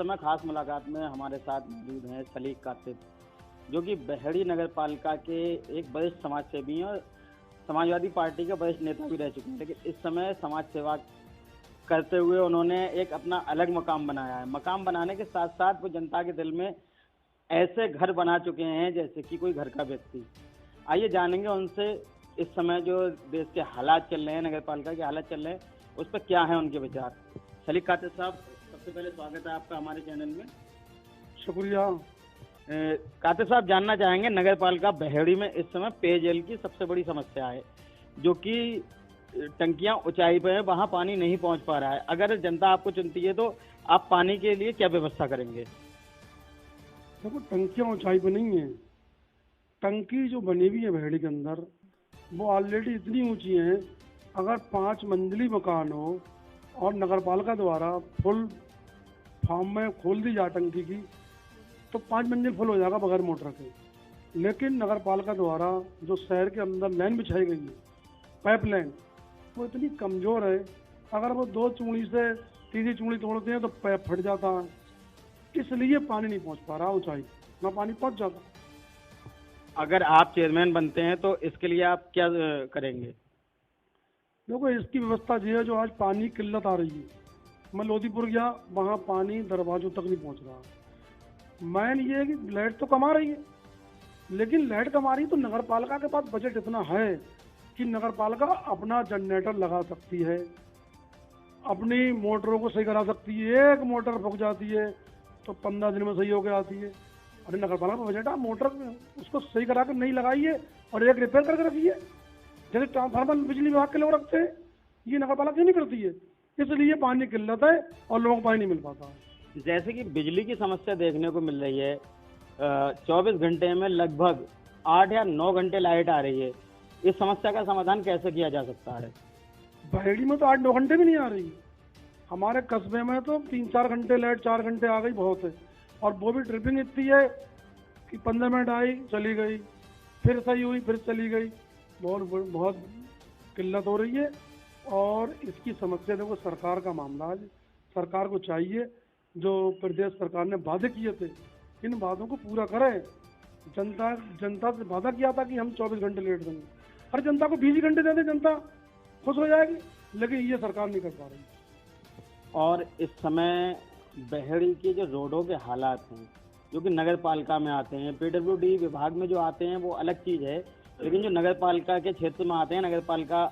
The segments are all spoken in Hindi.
समय खास मुलाकात में हमारे साथ मौजूद हैं सलीक कातिब, जो कि बहेड़ी नगर पालिका के एक वरिष्ठ समाज सेवी हैं और समाजवादी पार्टी के वरिष्ठ नेता भी रह चुके हैं। लेकिन इस समय समाज सेवा करते हुए उन्होंने एक अपना अलग मकाम बनाया है। मकाम बनाने के साथ साथ वो जनता के दिल में ऐसे घर बना चुके हैं जैसे कि कोई घर का व्यक्ति। आइए जानेंगे उनसे इस समय जो देश के हालात चल रहे हैं, नगर पालिका के हालात चल रहे हैं, उस पर क्या है उनके विचार। सलीक कातिब साहब, सबसे पहले स्वागत है आपका हमारे चैनल में। शुक्रिया। कातिब साहब, जानना चाहेंगे नगर पालिका बहेड़ी में इस समय पेयजल की सबसे बड़ी समस्या है, जो कि टंकियां ऊंचाई पर है, वहां पानी नहीं पहुंच पा रहा है। अगर जनता आपको चुनती है तो आप पानी के लिए क्या व्यवस्था करेंगे? देखो, टंकियां ऊंचाई पर नहीं है। टंकी जो बनी हुई है बहेड़ी के अंदर, वो ऑलरेडी इतनी ऊंची है, अगर 5 मंजिली मकान हो और नगर पालिका द्वारा फुल फार्म में खोल दी जाए टंकी की, तो 5 मंजिल फुल हो जाएगा बगैर मोटर के। लेकिन नगर पालिका द्वारा जो शहर के अंदर लाइन बिछाई गई है, पाइप लाइन, वो इतनी कमज़ोर है, अगर वो 2 चूड़ी से तीसरी चूड़ी तोड़ते हैं तो पाइप फट जाता है। इसलिए पानी नहीं पहुंच पा रहा ऊंचाई, ना पानी पहुंच जाता। अगर आप चेयरमैन बनते हैं तो इसके लिए आप क्या करेंगे? देखो, इसकी व्यवस्था ये है, जो आज पानी की किल्लत आ रही है, मैं लोधीपुर गया, वहाँ पानी दरवाजों तक नहीं पहुँच रहा। मैन ये है कि लाइट तो कमा रही है, लेकिन लाइट कमा रही है तो नगर पालिका के पास बजट इतना है कि नगर पालिका अपना जनरेटर लगा सकती है, अपनी मोटरों को सही करा सकती है। एक मोटर फूक जाती है तो 15 दिन में सही होकर आती है। अरे नगर पालिका का बजट है, मोटर उसको सही करा कर नहीं लगाई है और एक रिपेयर करके रखी है। जैसे ट्रांसफार्मर बिजली विभाग के लोग रखते हैं, ये नगर पालिका नहीं करती है। इसलिए पानी की किल्लत है और लोगों को पानी नहीं मिल पाता। जैसे कि बिजली की समस्या देखने को मिल रही है, 24 घंटे में लगभग 8 या 9 घंटे लाइट आ रही है। इस समस्या का समाधान कैसे किया जा सकता है? बहेड़ी में तो 8-9 घंटे भी नहीं आ रही। हमारे कस्बे में तो 3-4 घंटे लाइट, 4 घंटे आ गई बहुत है, और वो भी ट्रिपिंग इतनी है कि 15 मिनट आई चली गई, फिर सही हुई फिर चली गई। बहुत किल्लत हो रही है। और इसकी समस्या देखो, सरकार का मामला है। सरकार को चाहिए, जो प्रदेश सरकार ने वादे किए थे, इन वादों को पूरा करें। जनता से वादा किया था कि हम 24 घंटे लेट देंगे, हर जनता को 20 घंटे दे दें, जनता खुश हो जाएगी, लेकिन ये सरकार नहीं कर पा रही। और इस समय बहेड़ी के जो रोडों के हालात हैं, जो कि नगर पालिका में आते हैं, पीडब्ल्यूडी विभाग में जो आते हैं वो अलग चीज़ है, लेकिन जो नगर पालिका के क्षेत्र में आते हैं, नगर पालिका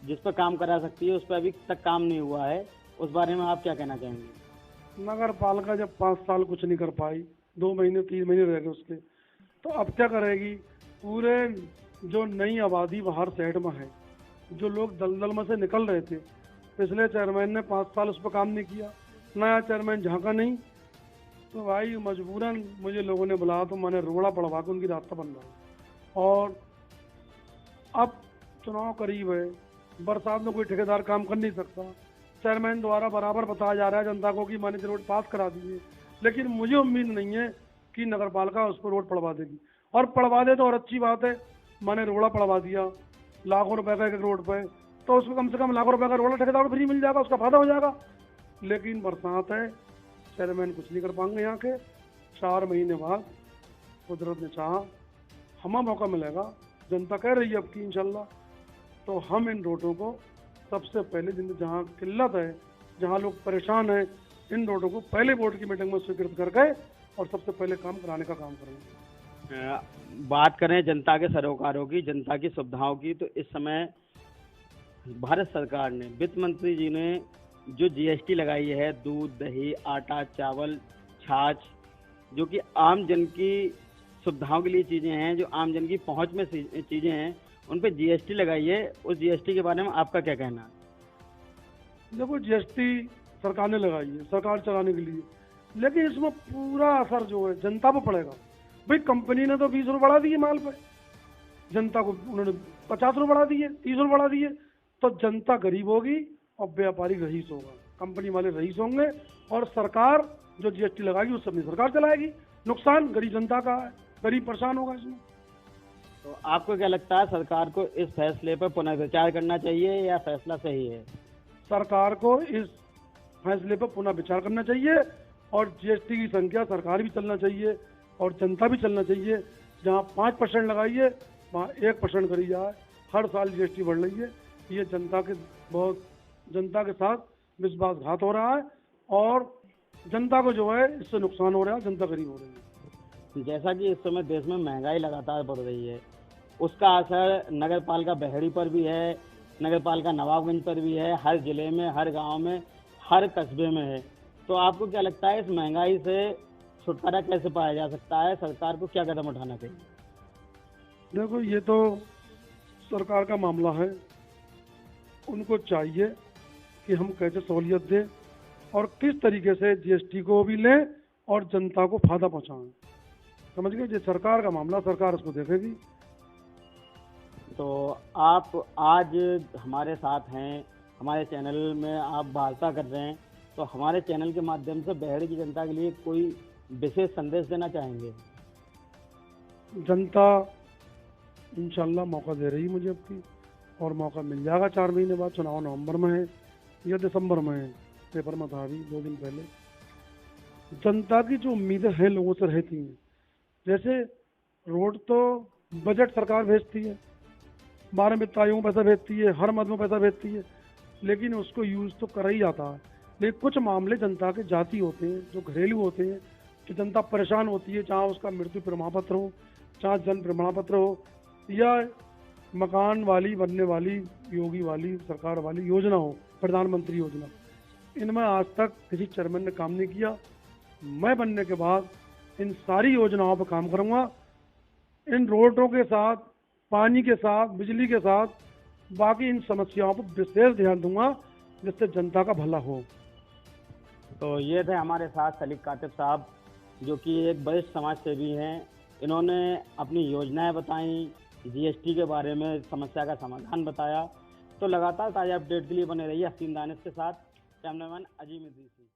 जिस पर काम करा सकती है उस पर अभी तक काम नहीं हुआ है। उस बारे में आप क्या कहना चाहेंगे? नगर पालिका जब 5 साल कुछ नहीं कर पाई, 2 महीने 3 महीने रह गए उसके, तो अब क्या करेगी? पूरे जो नई आबादी बाहर साइड में है, जो लोग दलदल में से निकल रहे थे, पिछले चेयरमैन ने 5 साल उस पर काम नहीं किया, नया चेयरमैन झांका नहीं, तो भाई मजबूरन मुझे लोगों ने बुलाया तो मैंने रोड़ा पड़वा के उनकी रास्ता बन रहा। और अब चुनाव करीब है, बरसात में कोई ठेकेदार काम कर नहीं सकता। चेयरमैन द्वारा बराबर बताया जा रहा है जनता को कि मैंने रोड पास करा दी है, लेकिन मुझे उम्मीद नहीं है कि नगर पालिका उस पर रोड पड़वा देगी। और पड़वा दे तो और अच्छी बात है, मैंने रोड़ा पड़वा दिया लाखों रुपए का एक रोड पे, तो उसको कम से कम लाखों रुपए का रोड़ा ठेकेदार को फ्री मिल जाएगा, उसका फायदा हो जाएगा। लेकिन बरसात है, चेयरमैन कुछ नहीं कर पाएंगे यहाँ के। 4 महीने बाद कुदरत ने चाहा हमें मौका मिलेगा, जनता कह रही है अब की इंशाल्लाह, तो हम इन रोडों को सबसे पहले, जहाँ किल्लत है, जहाँ लोग परेशान हैं, इन रोडों को पहले बोर्ड की मीटिंग में स्वीकृत करके और सबसे पहले काम कराने का काम करेंगे। बात करें जनता के सरोकारों की, जनता की सुविधाओं की, तो इस समय भारत सरकार ने, वित्त मंत्री जी ने जो जीएसटी लगाई है, दूध, दही, आटा, चावल, छाछ, जो कि आम जन की सुविधाओं के लिए चीज़ें हैं, जो आम जन की पहुंच में चीज़ें हैं, उन पे जीएसटी लगाई है। उस जीएसटी के बारे में आपका क्या कहना है? देखो, जीएसटी सरकार ने लगाई है सरकार चलाने के लिए, लेकिन इसमें पूरा असर जो है जनता पर पड़ेगा। भाई कंपनी ने तो 20 रुपये बढ़ा दिए माल पे, जनता को उन्होंने 50 रुपये बढ़ा दिए, 30 रुपये बढ़ा दिए, तो जनता गरीब होगी और व्यापारी रईस होगा, कंपनी वाले रईस होंगे, और सरकार जो जीएसटी लगाएगी उससे अपनी सरकार चलाएगी। नुकसान गरीब जनता का है, गरीब परेशान होगा इसमें। तो आपको क्या लगता है, सरकार को इस फैसले पर पुनर्विचार करना चाहिए या फैसला सही है? सरकार को इस फैसले पर पुनः विचार करना चाहिए और जीएसटी की संख्या सरकार भी चलना चाहिए और जनता भी चलना चाहिए। जहाँ 5% लगाइए वहाँ 1% करी जाए। हर साल जीएसटी बढ़ रही है, ये जनता के साथ विश्वासघात हो रहा है और जनता को जो है इससे नुकसान हो रहा है, जनता गरीब हो रही है। जैसा कि इस समय देश में महंगाई लगातार बढ़ रही है, उसका असर नगर पालिका बहेड़ी पर भी है, नगर पालिका नवाबगंज पर भी है, हर जिले में, हर गांव में, हर कस्बे में है। तो आपको क्या लगता है इस महंगाई से छुटकारा कैसे पाया जा सकता है? सरकार को क्या कदम उठाना चाहिए? देखो, ये तो सरकार का मामला है। उनको चाहिए कि हम कैसे सहूलियत दें और किस तरीके से जीएसटी को भी लें और जनता को फायदा पहुंचाएं। समझ गए? ये सरकार का मामला, सरकार उसको देखेगी। तो आप आज हमारे साथ हैं, हमारे चैनल में आप वार्ता कर रहे हैं, तो हमारे चैनल के माध्यम से बहेड़ी की जनता के लिए कोई विशेष संदेश देना चाहेंगे? जनता इंशाल्लाह मौका दे रही मुझे अब की, और मौका मिल जाएगा 4 महीने बाद। चुनाव नवंबर में है या दिसंबर में है, पेपर में था अभी 2 दिन पहले। जनता की जो उम्मीदें हैं लोगों से रहती हैं, जैसे रोड तो बजट सरकार भेजती है, 12 वित्त आयोग में पैसा भेजती है, हर मद में पैसा भेजती है, लेकिन उसको यूज़ तो करा ही जाता है। लेकिन कुछ मामले जनता के जाती होते हैं, जो घरेलू होते हैं, कि जनता परेशान होती है, चाहे उसका मृत्यु प्रमाण पत्र हो, चाहे जन्म प्रमाण पत्र हो, या मकान वाली बनने वाली योगी वाली सरकार वाली योजना हो, प्रधानमंत्री योजना। इनमें आज तक किसी चेयरमैन ने काम नहीं किया। मैं बनने के बाद इन सारी योजनाओं पर काम करूंगा। इन रोडों के साथ, पानी के साथ, बिजली के साथ, बाकी इन समस्याओं पर विशेष ध्यान दूंगा, जिससे जनता का भला हो। तो ये थे हमारे साथ सलीक कातिब साहब, जो कि एक वरिष्ठ समाज सेवी हैं। इन्होंने अपनी योजनाएं बताई, जीएसटी के बारे में समस्या का समाधान बताया। तो लगातार ताज़ा अपडेट के लिए बने रहिए हसीन दानिश के साथ। कैमरामैन अजीम इद्रीसी।